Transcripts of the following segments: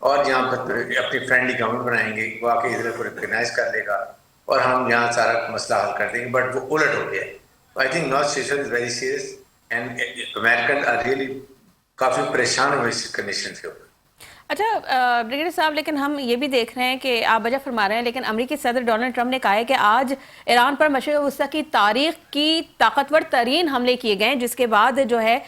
اور یہاں پر اپنی فرینڈلی گورنمنٹ بنائیں گے، وہ آ کے اسرائیل کو ریکگنائز کر لے گا اور ہم یہاں سارا مسئلہ حل کر دیں گے. بٹ وہ الٹ ہو گیا. I think north situation is very serious and Americans are really کافی پریشان ہوئے اس کنڈیشن کے اوپر. اچھا بریگیڈیئر صاحب، لیکن ہم یہ بھی دیکھ رہے ہیں کہ آپ وجہ فرما رہے ہیں، لیکن امریکی صدر ڈونلڈ ٹرمپ نے کہا ہے کہ آج ایران پر مشرق وسطیٰ کی تاریخ کی طاقتور ترین حملے کیے گئے ہیں، جس کے بعد جو ہے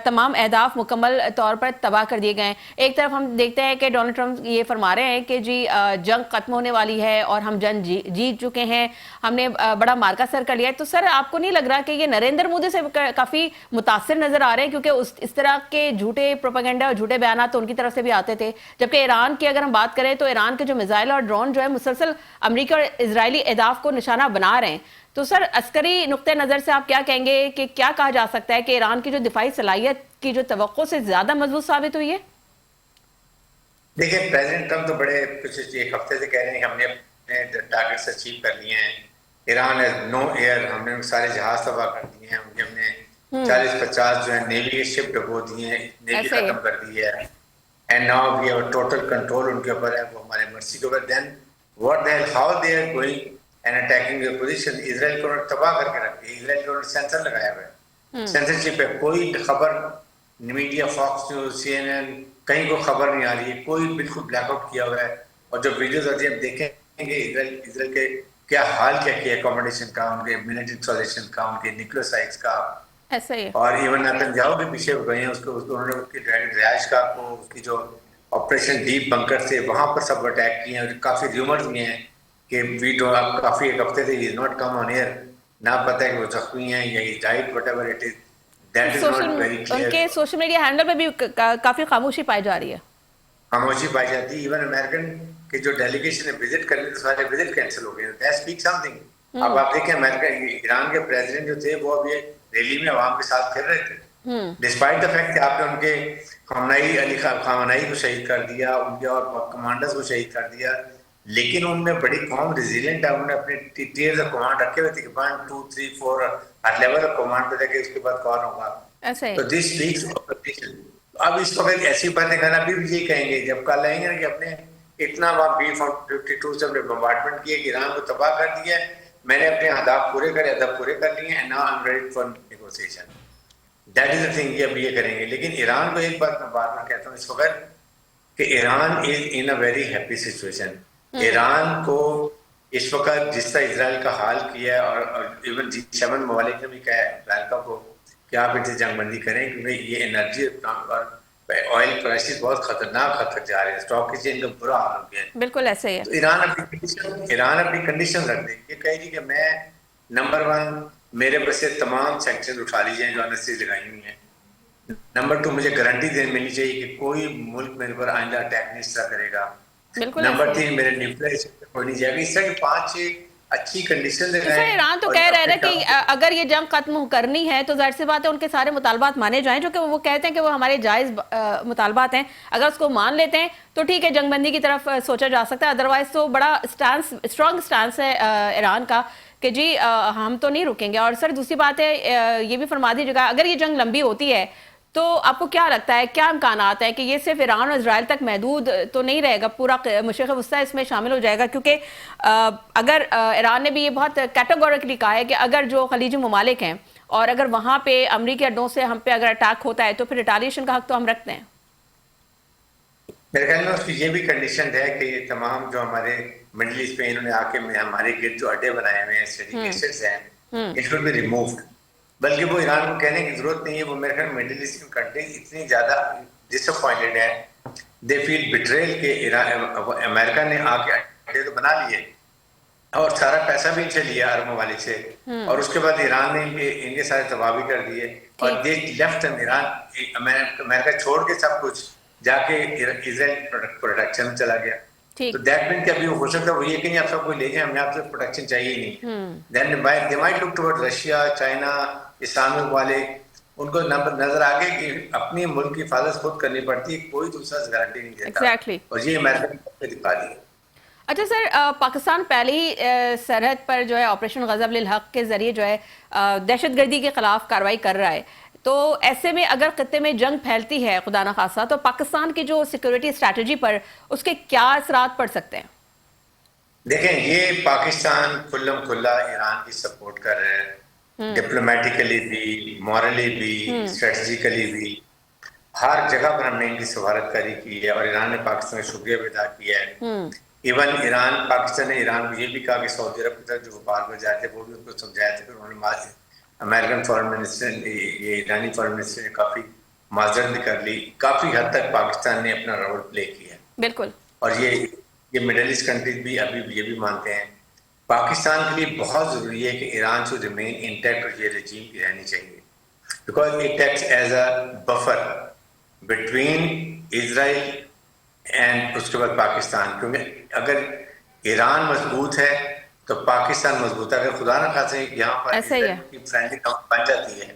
تمام اہداف مکمل طور پر تباہ کر دیے گئے ہیں. ایک طرف ہم دیکھتے ہیں کہ ڈونلڈ ٹرمپ یہ فرما رہے ہیں کہ جی جنگ ختم ہونے والی ہے اور ہم جنگ جیت چکے ہیں، ہم نے بڑا مارکا سر کر لیا ہے. تو سر آپ کو نہیں لگ رہا کہ یہ نریندر مودی سے کافی متاثر نظر آ رہے ہیں، کیونکہ اس طرح کے جھوٹے پروپیگنڈا اور جھوٹے بیانات تو ان کی طرف سے بھی آتے تھے، جبکہ ایران کی اگر ہم بات کریں تو ایران کے جو میزائل اور ڈرون جو ہے مسلسل امریکی اور اسرائیلی اہداف کو نشانہ بنا رہے ہیں. تو سر عسکری نقطہ نظر سے آپ کیا کہیں گے کہ کیا کہا جا سکتا ہے کہ ایران کی جو دفاعی صلاحیت کی جو توقع سے زیادہ مضبوط ثابت ہوئی ہے؟ دیکھیں پریزیڈنٹ ٹرمپ تو بڑے کچھ ایک ہفتے سے کہہ رہے ہیں کہ ہم نے اپنے ٹارگیٹس اچیو کر لیے ہیں. ایران ہے نو ایئر، ہم نے سارے جہاز تباہ کر دیے ہیں، ہم نے 40-50 جو ہے نیوی کے شپ ڈبو دیے ہیں، نیوی ختم کر دی ہے. And now we have total control ان کے اوپر ہے، وہ ہمارے مرضی کے اوپر. Then what the hell, how they are going and attacking their position. اسرائیل کو تباہ کر کے رکھ دیا. اسرائیل کو سینسر لگایا ہوا ہے، سینسرشپ ہے. کوئی خبر میڈیا، فاکس نیوز، سی این این، کہیں کو خبر نہیں آ رہی ہے. کوئی بالکل بلیک آؤٹ کیا ہوا ہے. اور جو ویڈیوز آتی ہیں ہم دیکھیں گے اسرائیل کے کیا حال کیا کیا اکوموڈیشن کا، ان کے ملٹری انسٹالیشن کا، ان کے نیوکلیئر سائٹس کا. اور ایون نیتنیاہو بھی پیچھے گئے ہیں، انہوں نے اس کی رہائش گاہ کو، اس کی جو آپریشن ڈیپ بنکر سے وہاں پر سب اٹیک کیے ہیں. کافی ریومرز بھی ہیں کہ کافی ایک ہفتے سے is not come on year, نہ پتہ ہے کہ وہ زخمی ہیں یا he died whatever it is. That is not very clear. ان کے سوشل میڈیا ہینڈل پہ بھی کافی خاموشی پائی جا رہی ہے، خاموشی پائی جاتی ہے. ایون امریکن کے جو ڈیلیگیشن ہے وزٹ کرنے تو سارے وزٹ کینسل ہو گئے. That speak some thing. اب آپ دیکھیں امریکہ، ایران کے پریزیڈنٹ جو تھے وہ اب یہ ریلی میں عوام کے ساتھ پھر رہے تھے، ڈسپائٹ دا فیکٹ کہ آپ نے ان کے خامنئی علی خامنئی کو شہید کر دیا، ان کے اور کمانڈرز کو شہید کر دیا. لیکن ان میں بڑی قوم ریزیلینٹ ہے. انہوں نے اپنے ٹیئرز آف کمانڈ رکھے ہوئے تھے کہ 1 2 3 4 ہر لیول آف کمانڈ پہ دیکھے اس کے بعد کون ہوگا. تو دس اسپیکس آف پوزیشن. اب اس وقت ایسی باتیں کرنا بھی یہی کہیں گے جب کل آئیں گے نا کہ اپنے اتنا B-52 سے ہم نے بمبارڈمنٹ کیا کہ ایران کو تباہ کر دیا ہے، میں نے اپنے اہداف پورے کرے، ہدف پورے کر لیے ہیں، now I'm ready for negotiation. That is the thing کہ اب یہ کریں گے. لیکن ایران کو ایک بات میں بار بار کہتا ہوں اس وقت کہ Iran is in a very happy situation. Iran کو اس وقت جس طرح اسرائیل کا حال کیا ہے اور ایون G7 ممالک نے بھی کہا ہے امریکہ کو کہ آپ ان سے جنگ بندی کریں کیونکہ یہ انرجی اور آئل پرائسز بہت خطرناک حد تک جا رہے ہیں، اسٹاک ایکسچینج کا برا حال ہو گیا ہے. بالکل ایسے ہی ہے. تو ایران اپنی کنڈیشن رکھ دے. یہ کہے گی کہ میں نمبر 1 میرے بس سے تمام سینکشن اٹھا لیجیے جو انرجی لگائی ہوئی ہیں. نمبر 2 مجھے گارنٹی ملنی چاہیے کہ کوئی ملک میرے پر آئندہ اٹیک نہیں اس طرح کرے گا. نمبر 3 میرے نیوکلیئر ہونی چاہیے. اس طرح 5-6 اچھی کنڈیشن لگائیں. ایران تو کہہ رہے ہیں کہ اگر یہ جنگ ختم کرنی ہے تو ظاہر سی بات ہے ان کے سارے مطالبات مانے جائیں، جو کہ وہ کہتے ہیں کہ وہ ہمارے جائز مطالبات ہیں. اگر اس کو مان لیتے ہیں تو ٹھیک ہے، جنگ بندی کی طرف سوچا جا سکتا ہے. ادروائز تو بڑا اسٹرانگ سٹانس ہے ایران کا کہ جی ہم تو نہیں رکیں گے. اور سر دوسری بات ہے یہ بھی فرما دیجیے گا، اگر یہ جنگ لمبی ہوتی ہے تو آپ کو کیا لگتا ہے، کیا امکانات ہیں کہ یہ صرف ایران اور اسرائیل تک محدود تو نہیں رہے گا، پورا مشرق وسطیٰ اس میں شامل ہو جائے گا؟ کیونکہ اگر ایران نے بھی یہ بہت کیٹیگورکلی کہا ہے کہ اگر جو خلیجی ممالک ہیں اور اگر وہاں پہ امریکی اڈوں سے ہم پہ اگر اٹیک ہوتا ہے تو پھر ریٹالیشن کا حق تو ہم رکھتے ہیں. میرے خیال میں اس کی یہ بھی کنڈیشن ہے کہ یہ تمام جو ہمارے مڈل ایسٹ پہ انہوں نے آ کے ہمارے گرد جو اڈے بنائے ہوئے ہیں اسٹریٹجک ہیں، اٹ شوڈ بی ریمووڈ. بلکہ وہ ایران کو کہنے کی ضرورت نہیں ہے. وہ میرے خیال مڈل ایسٹرن کنٹریز اتنی زیادہ ڈس اپوائنٹڈ ہے، دے فیل بٹریل کہ امریکہ نے آ کے اڈے تو بنا لیے اور سارا پیسہ بھی ان سے لیا عرب ممالک سے، اور اس کے بعد ایران نے ان کے سارے تباہ بھی کر دیے اور دے لیفٹ ایران. امریکہ چھوڑ کے سب کچھ جا کے اسرائیل پروڈکشن چلا گیا. تو دیٹ مین کہ ابھی ہو سکتا ہے وہ یہ کہ نہیں آپ سب کوئی لے جائیں، ہمیں آپ سے پروڈکشن چاہیے ہی نہیں. Then they might look toward Russia, China, اسلامی ممالک. ان کو نظر آگے کہ اپنی ملک کی حفاظت خود کرنی پڑتی ہے، کوئی دوسرا گارنٹی نہیں دیتا. اور یہ امریکہ نے دکھا دیا. اچھا سر، پاکستان پہلے ہی سرحد پر جو ہے آپریشن غضب للحق کے ذریعے جو ہے دہشت گردی کے خلاف کارروائی کر رہا ہے. تو ایسے میں اگر خطے میں جنگ پھیلتی ہے خدا نخواستہ تو پاکستان کی جو سیکورٹی اسٹریٹجی پر اس کے کیا اثرات پڑ سکتے ہیں؟ دیکھیں یہ پاکستان کھلم کھلا ایران کی سپورٹ کر رہے ہیں، ڈپلومیٹیکلی بھی، مورلی بھی، اسٹریٹجیکلی بھی، ہر جگہ پر ہم نے ان کی سفارت کاری کی ہے اور ایران نے پاکستان کا شکریہ بھی ادا کیا ہے۔ ایون پاکستان نے ایران کو یہ بھی کہا کہ سعودی عرب کی طرف جو وپار کو جائے تھے وہ بھی ان کو سمجھایا تھا، پھر انہوں نے امریکن فارن منسٹر یہ ایرانی فارن منسٹر نے کافی معذرت بھی کر لی۔ کافی حد تک پاکستان نے اپنا رول پلے کیا ہے، بالکل، اور یہ مڈل ایسٹ کنٹریز بھی ابھی یہ بھی مانتے ہیں پاکستان کے لیے بہت ضروری ہے کہ ایران شوڈ ریمین انٹیکٹ اور یہ رجیم کی رہنی چاہیے، because it acts as a buffer between Israel and اس کے بعد پاکستان، کیونکہ اگر ایران مضبوط ہے تو پاکستان مضبوط ہے، اگر خدا نہ خاصے یہاں پر فرینڈلی بن جاتی ہے۔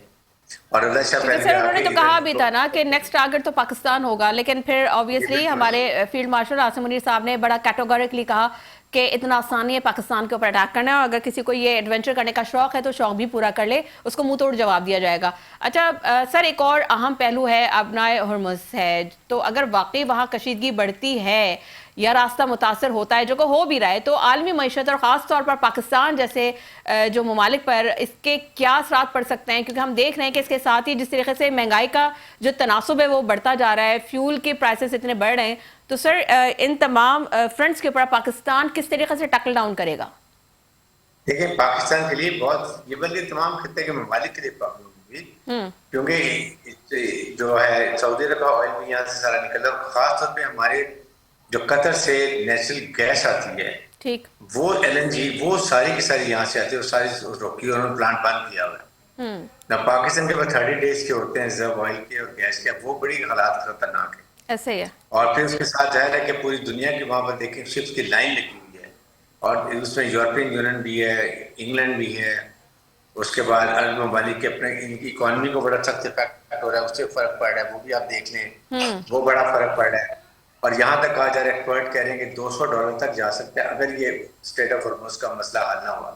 اور سر انہوں نے تو کہا بھی تھا نا کہ نیکسٹ ٹارگٹ تو پاکستان ہوگا، لیکن پھر آبویسلی ہمارے فیلڈ مارشل عاصم منیر صاحب نے بڑا کیٹیگورکلی کہا کہ اتنا آسانی ہے پاکستان کے اوپر اٹیک کرنا ہے، اور اگر کسی کو یہ ایڈونچر کرنے کا شوق ہے تو شوق بھی پورا کر لے، اس کو منہ توڑ جواب دیا جائے گا۔ اچھا سر، ایک اور اہم پہلو ہے ابنائے ہرمز ہے، تو اگر واقعی وہاں کشیدگی بڑھتی ہے یا راستہ متاثر ہوتا ہے، جو کہ ہو بھی رہا ہے، تو عالمی معیشت اور خاص طور پر پاکستان جیسے جو ممالک پر اس کے کیا اثرات پڑ سکتے ہیں؟ کیونکہ ہم دیکھ رہے ہیں کہ اس کے ساتھ ہی جس طریقے سے مہنگائی کا جو تناسب ہے وہ بڑھتا جا رہا ہے، فیول کے پرائسز اتنے بڑھ رہے ہیں، تو سر ان تمام فرنٹس کے اوپر پاکستان کس طریقے سے ٹیکل ڈاؤن کرے گا؟ دیکھیں پاکستان کے لیے بہت، یہ بلکہ تمام خطے کے ممالک کے لیے پرابلم ہوگی، کیونکہ جو ہے سعودی عرب کا آئل بھی یہاں سے سارا نکل رہا ہے، خاص طور پہ ہمارے جو قطر سے نیچرل گیس آتی ہے، ٹھیک، وہ LNG وہ ساری کی ساری یہاں سے آتی ہے، وہ ساری روکی اور انہوں نے پلانٹ بند کیا ہوا ہے۔ نہ پاکستان کے پاس 30 days کے ہوتے ہیں ریزرو آئل کے اور گیس کے، وہ بڑی حالات خطرناک ہے۔ ایسے ہی ہے، اور پھر اس کے ساتھ ظاہر ہے کہ پوری دنیا کی وہاں پر دیکھیں شپس کی لائن لگی ہوئی ہے، اور اس میں یورپین یونین بھی ہے، انگلینڈ بھی ہے، اس کے بعد عرب ممالک کے اپنے ان کی اکانومی کو بڑا سخت افیکٹ ہو رہا ہے، اس سے فرق پڑ رہا ہے، وہ بھی آپ دیکھ لیں، وہ بڑا فرق پڑ رہا ہے۔ اور یہاں تک کہا جا رہا ہے، ایکسپرٹ کہہ رہے ہیں کہ $200 تک جا سکتا ہے اگر یہ اسٹریٹ آف ہارمز کا مسئلہ حل نہ ہوا۔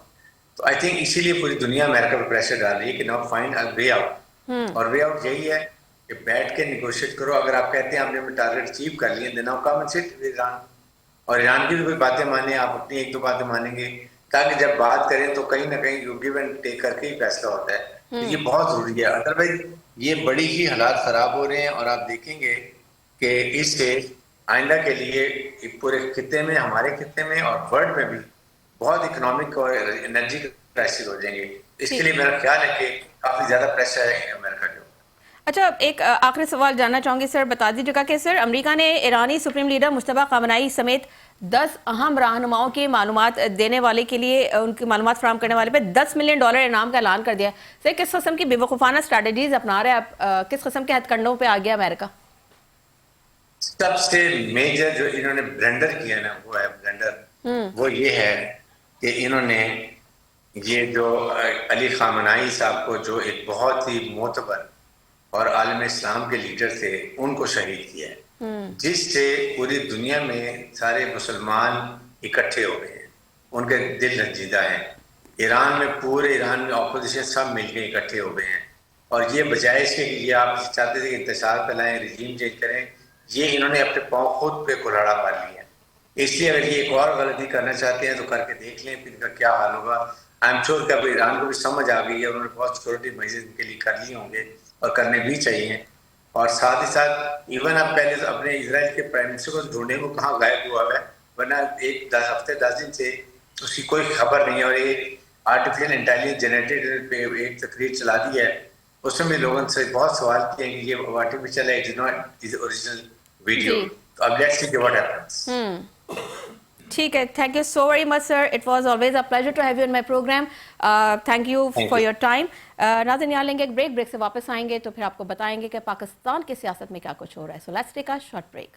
تو آئی تھنک اسی لیے پوری دنیا امریکہ پر پریشر ڈال رہی ہے کہ now find a way out, اور وے آؤٹ یہی ہے کہ بیٹھ کے نیگوشیٹ کرو۔ اگر آپ کہتے ہیں آپ نے ٹارگیٹ اچیو کر لیے، then now come and sit with Iran, اور ایران کی بھی کوئی باتیں مانیں، آپ اپنی ایک دو باتیں مانیں گے، تاکہ جب بات کریں تو کہیں نہ کہیں یو گیو اینڈ ٹیک کر کے ہی فیصلہ ہوتا ہے۔ یہ بہت ضروری ہے، ادروائز یہ بڑی ہی حالات خراب ہو رہے ہیں، اور آپ دیکھیں گے کہ اس سے آئندہ کے لیے پورے خطے میں، ہمارے خطے میں اور ورلڈ میں بھی بہت اکنامک اور انرجی کرائسس ہو جائیں گے۔ اس کے لیے میرا خیال ہے کہ کافی زیادہ پریشر ہے امریکہ کے اوپر۔ اچھا، ایک آخری سوال جاننا چاہوں گی سر، بتا دیجیے گا کہ سر امریکہ نے ایرانی سپریم لیڈر مجتبیٰ خامنہئی سمیت 10 اہم رہنماؤں کی معلومات دینے والے کے لیے، ان کی معلومات فراہم کرنے والے پہ $10 ملین انعام کا اعلان کر دیا ہے۔ سر کس قسم کی بے وقوفانہ اسٹریٹجیز اپنا رہے ہیں، کس قسم کے ہتھ کنڈوں پہ آ گیا امریکہ؟ سب سے میجر جو انہوں نے بلنڈر کیا نا، وہ ہے بلنڈر، وہ یہ ہے کہ انہوں نے یہ جو علی خامنہئی صاحب کو، جو ایک بہت ہی معتبر اور عالم اسلام کے لیڈر تھے، ان کو شہید کیا ہے، جس سے پوری دنیا میں سارے مسلمان اکٹھے ہو گئے ہیں، ان کے دل رنجیدہ ہیں۔ ایران میں، پورے ایران میں اپوزیشن سب مل کے اکٹھے ہو گئے ہیں، اور یہ بجائے اس کے کہ یہ آپ چاہتے تھے کہ انتشار پھیلائیں، رجیم چینج کریں، یہ انہوں نے اپنے پاؤں خود پہ کلہاڑا مار لیا ہے۔ اس لیے اگر یہ ایک اور غلطی کرنا چاہتے ہیں تو کر کے دیکھ لیں، پھر ان کا کیا حال ہوگا۔ آئی ایم شیور کہ اب ایران کو بھی سمجھ آ گئی ہے، انہوں نے بہت سیکورٹی میجرز ان کے لیے کر لیے ہوں گے اور کرنے بھی چاہیے۔ اور ساتھ ہی ساتھ ایون اب پہلے اپنے اسرائیل کے پرائم منسٹر کو ڈھونڈنے کو کہاں غائب ہوا ہے، ورنہ ایک 10 ہفتے 10 دن سے اس کی کوئی خبر نہیں ہے، اور ایک آرٹیفیشل انٹیلیجنس جنریٹڈ پہ ایک تقریر چلا دی ہے، اس میں بھی لوگوں سے بہت سوال کیے ہیں کہ یہ آرٹیفیشل ہے، it is not is original video. تو اب لیٹس سی واٹ ہیپنس۔ ٹھیک ہے، thank you so very much sir, it was always a pleasure to have you in my program, thank you for your time. ناظرین یہاں لیں گے ایک break سے واپس آئیں گے تو پھر آپ کو بتائیں گے کہ پاکستان کی سیاست میں کیا کچھ ہو رہا ہے۔ So let's take a short break.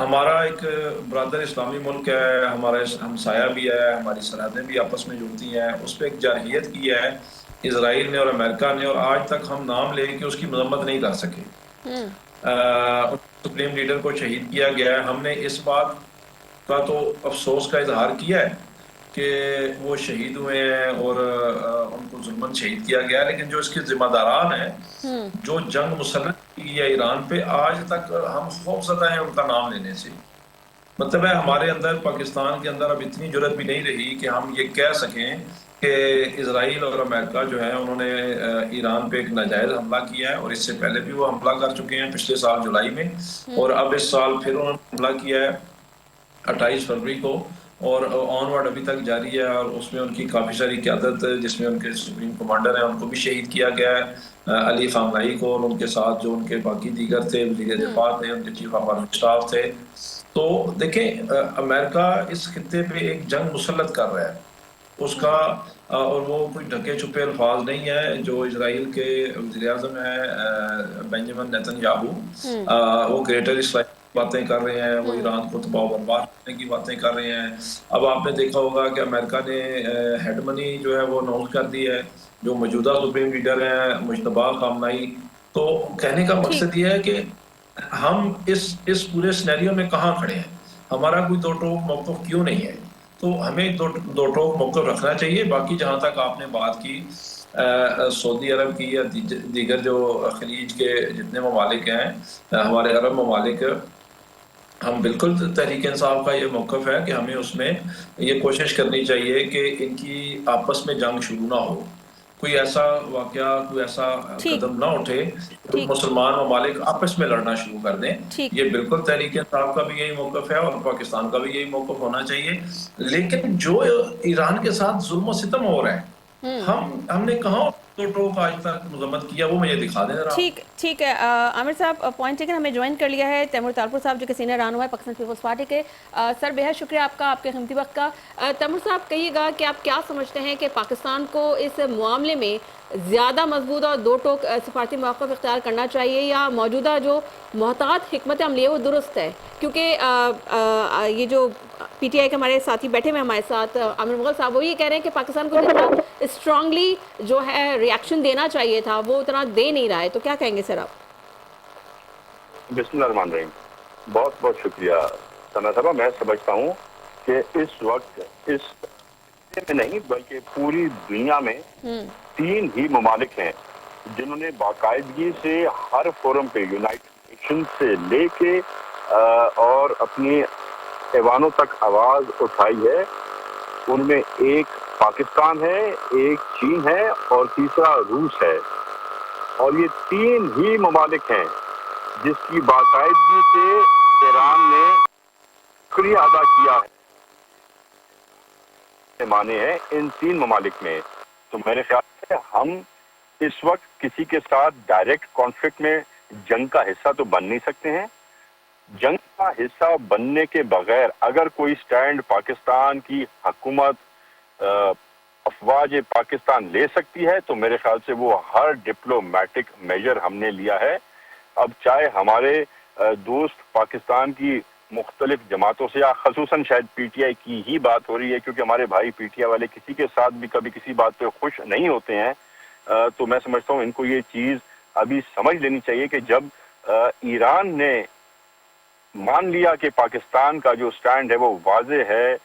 ہمارا ایک برادر اسلامی ملک ہے، ہمارا ہمسایہ بھی ہے، ہماری سرحدیں بھی آپس میں جڑتی ہیں، اس پہ ایک جارحیت کی ہے اسرائیل نے اور امریکہ نے، اور آج تک ہم نام لے کے اس کی مذمت نہیں کر سکے۔ سپریم لیڈر کو شہید کیا گیا ہے، ہم نے اس بات کا تو افسوس کا اظہار کیا ہے کہ وہ شہید ہوئے ہیں اور ان کو ظلمن شہید کیا گیا، لیکن جو اس کے ذمہ داران ہیں، جو جنگ مسلط کی ہے ایران پہ، آج تک ہم خوف زدہ ہیں ان کا نام لینے سے۔ مطلب ہے ہمارے اندر، پاکستان کے اندر اب اتنی جرت بھی نہیں رہی کہ ہم یہ کہہ سکیں کہ اسرائیل اور امریکہ جو ہے انہوں نے ایران پہ ایک ناجائز حملہ کیا ہے، اور اس سے پہلے بھی وہ حملہ کر چکے ہیں پچھلے سال جولائی میں، اور اب اس سال پھر انہوں نے حملہ کیا ہے 28 فروری کو، اور آن ورڈ ابھی تک جاری ہے، اور اس میں ان کی کافی ساری قیادت جس میں ان کے سپریم کمانڈر ہیں ان کو بھی شہید کیا گیا ہے، علی خامنائی کو، اور ان کے ساتھ جو ان کے باقی دیگر تھے، وزیر دفاع تھے، ان کے چیف آف آرمی اسٹاف تھے۔ تو دیکھیں امریکہ اس خطے پہ ایک جنگ مسلط کر رہا ہے، اس کا اور وہ کوئی ڈھکے چھپے الفاظ نہیں ہے۔ جو اسرائیل کے وزیر اعظم ہیں بنجامن نیتن یاہو، وہ گریٹر اسرائیل باتیں کر رہے ہیں، وہ ایران کو تباہ و برباد کرنے کی باتیں کر رہے ہیں۔ اب آپ نے دیکھا ہوگا کہ امریکہ نے ہیڈ منی جو ہے وہ اناؤنس کر دی ہے، جو موجودہ سپریم لیڈر ہیں مجتبیٰ خامنائی۔ تو کہنے کا مقصد یہ ہے کہ ہم اس پورے سینیریو میں کہاں کھڑے ہیں، ہمارا کوئی دو ٹوک موقف کیوں نہیں ہے؟ تو ہمیں دو ٹوک موقف رکھنا چاہیے۔ باقی جہاں تک آپ نے بات کی سعودی عرب کی یا دیگر جو خلیج کے جتنے ممالک ہیں، ہمارے عرب ممالک، ہم بالکل تحریک انصاف کا یہ موقف ہے کہ ہمیں اس میں یہ کوشش کرنی چاہیے کہ ان کی آپس میں جنگ شروع نہ ہو، کوئی ایسا واقعہ، کوئی ایسا قدم نہ اٹھے کہ مسلمان ممالک آپس میں لڑنا شروع کر دیں۔ یہ بالکل تحریک انصاف کا بھی یہی موقف ہے اور پاکستان کا بھی یہی موقف ہونا چاہیے۔ لیکن جو ایران کے ساتھ ظلم و ستم ہو رہا ہے، ہم نے کہاں دو ٹوک آج تک مذمت کیا، وہ مجھے دکھا دیں ذرا۔ ٹھیک ہے عامر صاحب، پوائنٹ ٹیکن، ہمیں جوائن کر لیا ہے تیمور تالپور صاحب جو کہ سینئر رہنما ہے پاکستان پیپلز پارٹی کے۔ سر بے حد شکریہ آپ کا، آپ کے قیمتی وقت کا۔ تیمور صاحب کہیے گا کہ آپ کیا سمجھتے ہیں کہ پاکستان کو اس معاملے میں زیادہ مضبوط اور دو ٹوک سفارتی موقف اختیار کرنا چاہیے، یا موجودہ جو محتاط حکمت عملی ہے وہ درست ہے؟ کیونکہ یہ جو پی ٹی آئی کے ہمارے ساتھی بیٹھے ہوئے ہمارے ساتھ، عامر مغل صاحب، وہ یہ کہہ رہے ہیں کہ پاکستان کو جتنا اسٹرانگلی جو ہے ریاکشن دینا چاہیے تھا وہ اتنا دے نہیں رہا ہے، تو کیا کہیں گے سر آپ؟ بسم اللہ الرحمن الرحیم، بہت بہت شکریہ ثنا صاحبہ۔ میں سمجھتا ہوں کہ اس وقت اس میں نہیں بلکہ پوری دنیا میں 3 ہی ممالک ہیں جنہوں نے باقاعدگی سے ہر فورم پہ، یونائٹڈ نیشن سے لے کے اور اپنی ایوانوں تک آواز اٹھائی ہے۔ ان میں ایک پاکستان ہے، ایک چین ہے اور تیسرا روس ہے، اور یہ 3 ہی ممالک ہیں جس کی باقاعدگی سے ایران نے شکریہ ادا کیا ہے مانے ہیں ان 3 ممالک میں۔ تو میرے خیال سے ہم اس وقت کسی کے ساتھ ڈائریکٹ کانفلکٹ میں جنگ کا حصہ تو بن نہیں سکتے ہیں۔ جنگ کا حصہ بننے کے بغیر اگر کوئی سٹینڈ پاکستان کی حکومت، افواج پاکستان لے سکتی ہے تو میرے خیال سے وہ ہر ڈپلومیٹک میجر ہم نے لیا ہے۔ اب چاہے ہمارے دوست پاکستان کی مختلف جماعتوں سے، یا خصوصاً شاید پی ٹی آئی کی ہی بات ہو رہی ہے کیونکہ ہمارے بھائی پی ٹی آئی والے کسی کے ساتھ بھی کبھی کسی بات پہ خوش نہیں ہوتے ہیں، تو میں سمجھتا ہوں ان کو یہ چیز ابھی سمجھ لینی چاہیے کہ جب ایران نے مان لیا کہ پاکستان کا جو سٹینڈ ہے وہ واضح ہے،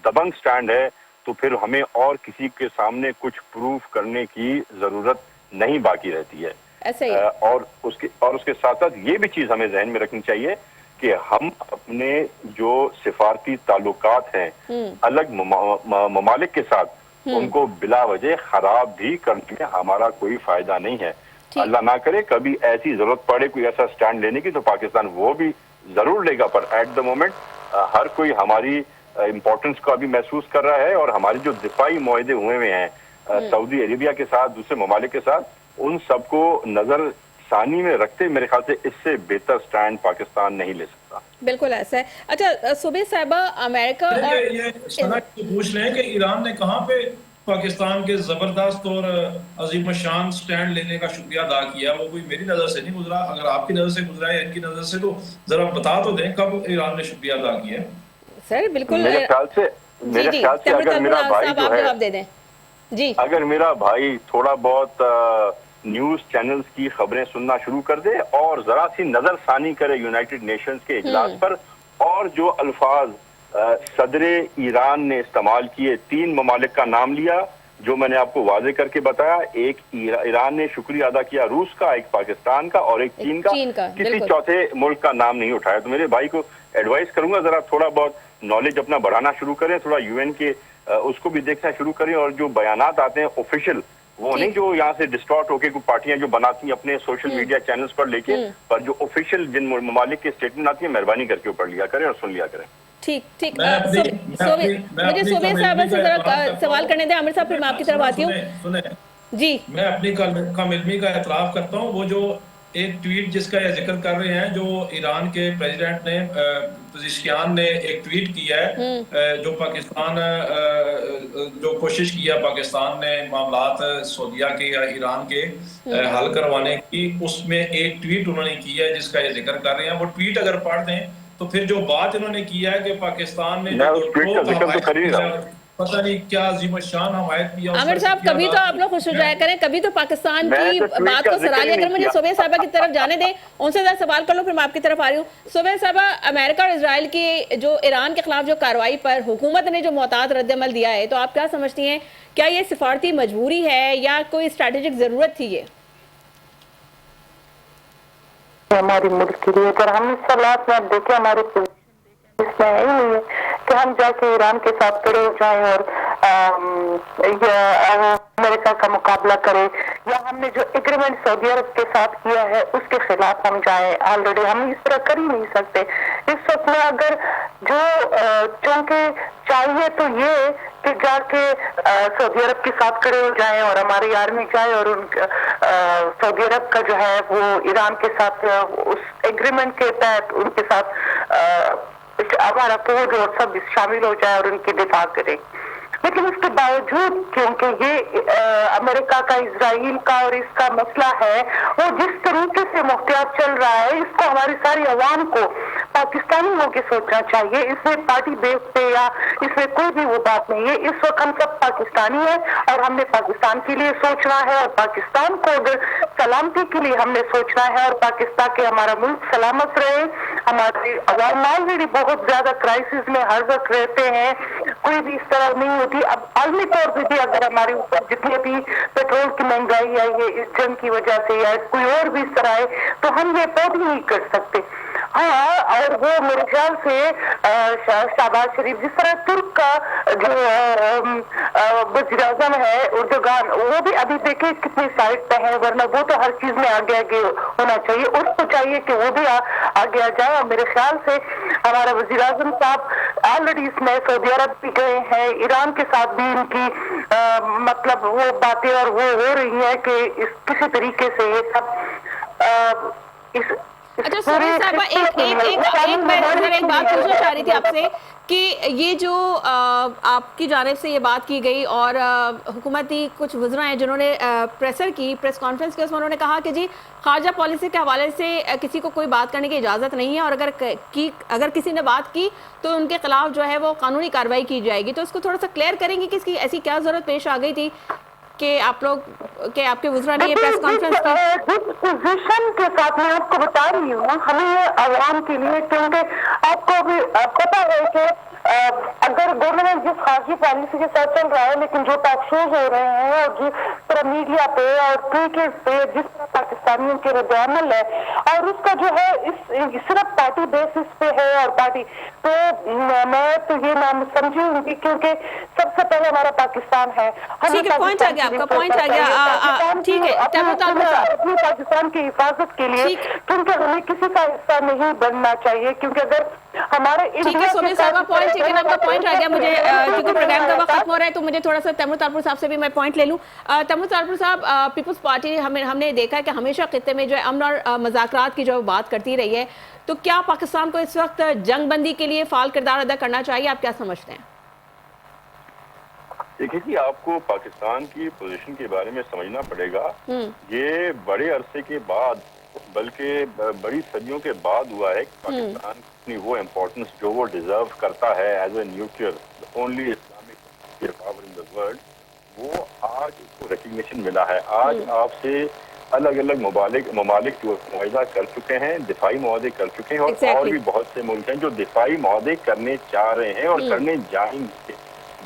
دبنگ سٹینڈ ہے، تو پھر ہمیں اور کسی کے سامنے کچھ پروف کرنے کی ضرورت نہیں باقی رہتی ہے۔ اور اس کے ساتھ ساتھ یہ بھی چیز ہمیں ذہن میں رکھنی چاہیے کہ ہم اپنے جو سفارتی تعلقات ہیں الگ ممالک کے ساتھ، ان کو بلا وجہ خراب بھی کرنے میں ہمارا کوئی فائدہ نہیں ہے۔ اللہ نہ کرے کبھی ایسی ضرورت پڑے کوئی ایسا سٹینڈ لینے کی تو پاکستان وہ بھی ضرور لے گا، پر ایٹ دا مومنٹ ہر کوئی ہماری امپورٹنس کو ابھی محسوس کر رہا ہے، اور ہماری جو دفاعی معاہدے ہوئے ہیں سعودی عربیہ کے ساتھ، دوسرے ممالک کے ساتھ، ان سب کو نظر ثانی میں رکھتے میرے خیال سے اس سے بہتر سٹینڈ پاکستان نہیں لے سکتا۔ بالکل ایسا ہے۔ اچھا صوبے صاحبہ، امریکہ یہ پوچھ لیں کہ ایران نے کہاں پہ پاکستان کے زبردست اور عظیم الشان سٹینڈ لینے کا شکریہ ادا کیا. وہ کوئی میری نظر سے نہیں گزرا, اگر آپ کی نظر سے گزرا ہے, ان کی نظر سے, تو ذرا بتا تو دیں کب ایران نے شکریہ ادا کیا ہے. سر بالکل میرے خیال سے اگر میرا بھائی جو ہے, جواب دے دیں جی, اگر میرا بھائی تھوڑا بہت نیوز چینلز کی خبریں سننا شروع کر دے اور ذرا سی نظر ثانی کرے یونائٹڈ نیشنز کے اجلاس پر, اور جو الفاظ صدر ایران نے استعمال کیے, 3 ممالک کا نام لیا جو میں نے آپ کو واضح کر کے بتایا, ایک ایران نے شکریہ ادا کیا روس کا, ایک پاکستان کا, اور ایک چین کا, کسی چوتھے ملک کا نام نہیں اٹھایا. تو میرے بھائی کو ایڈوائز کروں گا ذرا تھوڑا بہت نالج اپنا بڑھانا شروع کریں, تھوڑا یو این کے اس کو بھی دیکھنا شروع کریں, اور جو بیانات آتے ہیں آفیشیل, وہ نہیں جو یہاں سے ڈسٹارٹ ہو کے کوئی پارٹیاں جو بناتی ہیں اپنے سوشل میڈیا چینلز پر, لیکن پر جو آفیشیل جن ممالک کی اسٹیٹمنٹ آتی ہے, مہربانی کر کے اوپر لیا کریں اور سن لیا کریں. ٹھیک ٹھیک. مجھے صوبے صاحب سے ذرا سوال کرنے دیں. عامر صاحب پھر میں آپ کی طرف آتی ہوں. جی, میں اپنی کم علمی کا اعتراف کرتا ہوں. وہ جو ایک ٹویٹ جس کا یہ ذکر کر رہے ہیں, جو ایران کے پریزیڈنٹ نے, پزیشکیان نے ایک ٹویٹ کیا ہے, جو پاکستان جو کوشش کیا پاکستان نے معاملات سعودیہ کے یا ایران کے حل کروانے کی, اس میں ایک ٹویٹ انہوں نے کیا ہے جس کا یہ ذکر کر رہے ہیں. وہ ٹویٹ اگر پڑھ دیں تو پھر جو بات انہوں نے کیا ہے کہ پاکستان نے پتہ نہیں کیا عظیم الشان حمایت کیا. عامر صاحب کبھی تو آپ لوگ خوش ہو جایا کریں, کبھی تو پاکستان کی بات کو سراہ لیا کریں. مجھے صوبیہ صاحبہ کی طرف جانے دیں, ان سے ذرا سوال کر لو, پھر میں آپ کی طرف آ رہی ہوں. صوبیہ صاحبہ, امریکہ اور اسرائیل کی جو ایران کے خلاف جو کارروائی پر حکومت نے جو محتاط رد عمل دیا ہے, تو آپ کیا سمجھتی ہیں, کیا یہ سفارتی مجبوری ہے یا کوئی اسٹریٹجک ضرورت تھی؟ یہ ہمارے ملک کے لیے, اگر ہم اس حالات میں دیکھیں, ہمارے اس میں ہی نہیں ہے کہ ہم جا کے ایران کے ساتھ کھڑے ہو جائیں اور امریکہ کا مقابلہ کریں, یا ہم نے جو ایگریمنٹ سعودی عرب کے ساتھ کیا ہے اس کے خلاف ہم جائیں. آلریڈی ہم اس طرح کر ہی نہیں سکتے اس وقت میں. اگر جو چونکہ چاہیے تو یہ کہ جا کے سعودی عرب کے ساتھ کھڑے ہو جائیں اور ہماری آرمی جائے اور ان سعودی عرب کا جو ہے وہ ایران کے ساتھ اس ایگریمنٹ کے تحت ان کے ساتھ ہمارا فوج اور سب شامل ہو جائے اور ان کی دفاع کرے. لیکن اس کے باوجود کیونکہ یہ امریکہ کا, اسرائیل کا اور اس کا مسئلہ ہے, وہ جس طریقے سے محتاط چل رہا ہے, اس کو ہماری ساری عوام کو پاکستانی ہو کے سوچنا چاہیے. اس میں پارٹی بیس پہ یا اس میں کوئی بھی وہ بات نہیں ہے. اس وقت ہم سب پاکستانی ہیں اور ہم نے پاکستان کے لیے سوچنا ہے, اور پاکستان کو اگر سلامتی کے لیے ہم نے سوچنا ہے, اور پاکستان کے ہمارا ملک سلامت رہے. ہماری عوام آلریڈی بہت زیادہ کرائسس میں ہر وقت رہتے ہیں, کوئی بھی اس طرح نہیں ہوتی. اب عالمی طور پہ بھی اگر ہمارے اوپر جتنے بھی پیٹرول کی مہنگائی آئی ہے اس جنگ کی وجہ سے, یا کوئی اور بھی اس طرح ہے, تو ہم یہ پود نہیں کر سکتے. ہاں, اور وہ میرے خیال سے شہباز شریف, جس طرح ترک کا جو وزیر اعظم ہے اردوغان, وہ بھی ابھی دیکھیں کتنی سائڈ پہ ہے, ورنہ وہ تو ہر چیز میں آگے آگے ہونا چاہیے. اس کو چاہیے کہ وہ بھی آگے آ جائے. اور میرے خیال سے ہمارا وزیر اعظم صاحب آلریڈی اس میں سعودی عرب بھی گئے ہیں, ایران کے ساتھ بھی ان کی مطلب وہ باتیں اور وہ ہو رہی ہیں کہ اس کسی طریقے سے یہ سب اس اچھا سوری صاحبہ, ایک بات پوچھنا چاہ رہی تھی آپ سے کہ یہ جو آپ کی جانب سے یہ بات کی گئی, اور حکومتی کچھ وزراء ہیں جنہوں نے پریس کانفرنس کی, اس میں انہوں نے کہا کہ جی خارجہ پالیسی کے حوالے سے کسی کو کوئی بات کرنے کی اجازت نہیں ہے, اور اگر کسی نے بات کی تو ان کے خلاف جو ہے وہ قانونی کارروائی کی جائے گی. تو اس کو تھوڑا سا کلیئر کریں گی کہ اس کی ایسی کیا ضرورت پیش آ گئی تھی کہ آپ کے وزراء نے یہ پریس کانفرنس کی؟ جس پوزیشن کے ساتھ میں آپ کو بتا رہی ہوں, ہمیں یہ عوام کے لیے, کیونکہ آپ کو بھی پتا ہے کہ اگر گورنمنٹ جس خارجی پالیسی کے ساتھ چل رہا ہے, لیکن جو ٹاک شوز ہو رہے ہیں اور جس طرح میڈیا پہ اور ٹویٹرز پہ جس طرح پاکستانیوں کے رد عمل ہے, اور اس کا جو ہے صرف پارٹی بیسس پہ ہے, اور پارٹی تو میں تو یہ نام سمجھوں گی کیونکہ سب سے پہلے ہمارا پاکستان ہے. ٹھیک ہے, پوائنٹ آ گیا آپ کا, پوائنٹ آ گیا. ٹھیک ہے, اپنی پاکستان کی حفاظت کے لیے, کیونکہ ہمیں کسی کا حصہ نہیں بننا چاہیے, کیونکہ اگر ہمارے سوبیہ صاحبہ پوائنٹ, ٹھیک ہے نا, آپ کا پوائنٹ آ گیا. مجھے کیونکہ پروگرام کا وقت ختم ہو رہا ہے تو مجھے تھوڑا سا تیمور تالپور صاحب سے بھی میں پوائنٹ لے لوں. تیمور تالپور صاحب, پیپلز پارٹی ہم نے دیکھا ہے کہ ہمیشہ خطے میں جو ہے امن اور مذاکرات کی جو بات کرتی رہی ہے, تو کیا پاکستان کو اس وقت جنگ بندی کے لیے فعال کردار ادا کرنا چاہیے؟ آپ کیا سمجھتے ہیں؟ دیکھیے جی، آپ کو پاکستان کی پوزیشن کے بارے میں سمجھنا پڑے گا. یہ بڑے عرصے کے بعد، بلکہ بڑی صدیوں کے بعد ہوا ہے کہ پاکستان اپنی وہ امپورٹنس جو وہ ڈیزرو کرتا ہے as a nuclear only Islamic power in the world, وہ آج اس کو ریکگنیشن ملا ہے. آج آپ سے الگ الگ ممالک جو معاہدہ کر چکے ہیں، دفاعی معاہدے کر چکے ہیں، اور بھی بہت سے ملک ہیں جو دفاعی معاہدے کرنے چاہ رہے ہیں اور کرنے جائیں گے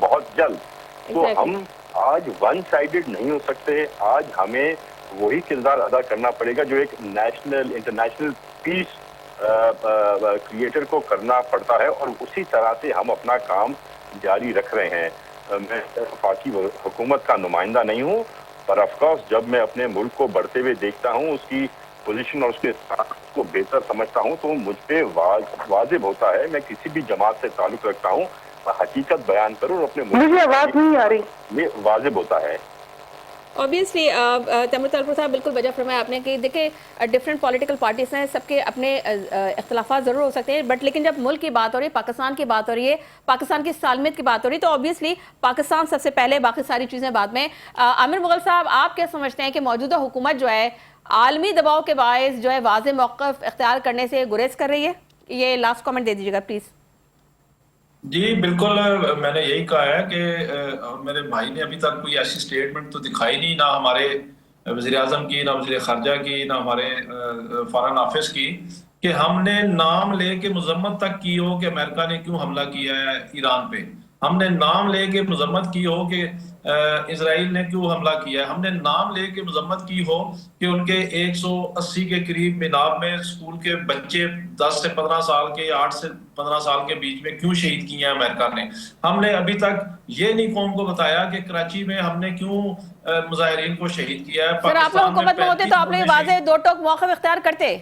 بہت جلد. تو ہم آج ون سائیڈڈ نہیں ہو سکتے. آج ہمیں وہی کردار ادا کرنا پڑے گا جو ایک انٹرنیشنل پیس کریٹر کو کرنا پڑتا ہے، اور اسی طرح سے ہم اپنا کام جاری رکھ رہے ہیں. میں وفاقی حکومت کا نمائندہ نہیں ہوں، پر آف کورس جب میں اپنے ملک کو بڑھتے ہوئے دیکھتا ہوں، اس کی پوزیشن اور اس کے ساتھ کو بہتر سمجھتا ہوں، تو مجھ پہ واجب ہوتا ہے، میں کسی بھی جماعت سے تعلق رکھتا ہوں، حقیقت بیان کروں اور اپنے ملک مجھے آواز نہیں آ رہی. یہ واجب ہوتا ہے. اوبیسلی تیمور طالپور صاحب بالکل وجہ فرمایا آپ نے کہ دیکھیں ڈفرینٹ پولیٹیکل پارٹیز ہیں، سب کے اپنے اختلافات ضرور ہو سکتے ہیں، بٹ لیکن جب ملک کی بات ہو رہی ہے، پاکستان کی بات ہو رہی ہے، پاکستان کی سالمیت کی بات ہو رہی ہے، تو اوبیسلی پاکستان سب سے پہلے، باقی ساری چیزیں بعد میں. عامر مغل صاحب، آپ کیا سمجھتے ہیں کہ موجودہ حکومت جو ہے عالمی دباؤ کے باعث جو ہے واضح موقف اختیار کرنے سے گریز کر رہی ہے؟ یہ لاسٹ کامنٹ دے دیجیے گا پلیز. جی بالکل، میں نے یہی کہا ہے کہ میرے بھائی نے ابھی تک کوئی ایسی سٹیٹمنٹ تو دکھائی نہیں، نہ ہمارے وزیر اعظم کی، نہ وزیر خارجہ کی، نہ ہمارے فارن آفس کی، کہ ہم نے نام لے کے مذمت تک کی ہو کہ امریکہ نے کیوں حملہ کیا ہے ایران پہ. ہم نے نام لے کے مذمت کی ہو کہ اسرائیل نے کیوں حملہ کیا ہے. ہم نے نام لے کے مذمت کی ہو کہ ان کے 180 کے قریب میناب میں اسکول کے بچے 10 سے 15 سال کے یا 8 سے 15 سال کے بیچ میں کیوں شہید کیے ہیں امریکہ نے. ہم نے ابھی تک یہ نہیں قوم کو بتایا کہ کراچی میں ہم نے کیوں مظاہرین کو شہید کیا ہے. سر آپ لوگ حکومت میں ہوتے تو آپ لوگ واضح دو ٹوک موقف اختیار کرتے.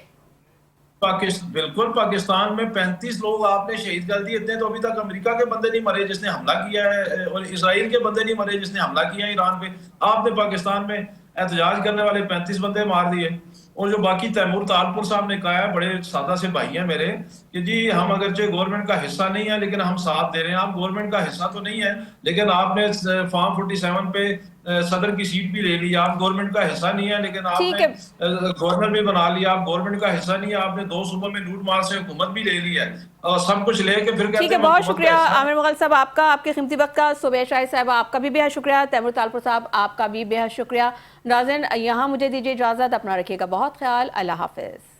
بالکل، پاکستان میں 35 لوگ آپ نے شہید کر دیے. اتنے تو ابھی تک امریکہ کے بندے نہیں مرے جس نے حملہ کیا ہے، اور اسرائیل کے بندے نہیں مرے جس نے حملہ کیا ہے ایران پہ. آپ نے پاکستان میں احتجاج کرنے والے 35 بندے مار دیے. اور جو باقی تیمور طالپور صاحب نے کہا ہے، بڑے سادہ سے بھائی ہیں میرے، کہ جی ہم اگرچہ گورنمنٹ کا حصہ نہیں ہے لیکن ہم ساتھ دے رہے ہیں. آپ گورنمنٹ کا حصہ تو نہیں ہے لیکن آپ نے فارم 47 پہ صدر کی سیٹ بھی لے لی. آپ گورنمنٹ کا حصہ نہیں ہے لیکن آپ نے گورنر بھی بنا لیا. آپ گورنمنٹ کا حصہ نہیں ہے، آپ نے 2 صوبوں میں لوٹ مار سے حکومت بھی لے لی ہے، اور سب کچھ لے کے پھر کہتے ہیں. بہت شکریہ عامر مغل صاحب آپ کا، آپ کے قیمتی وقت کا. سبیہ شاہد صاحبہ آپ کا بھی بے حد شکریہ. تیمور طالپور صاحب آپ کا بھی بے حد شکریہ. ناظرین یہاں مجھے دیجیے اجازت، اپنا رکھیے گا بہت خیال. اللہ حافظ.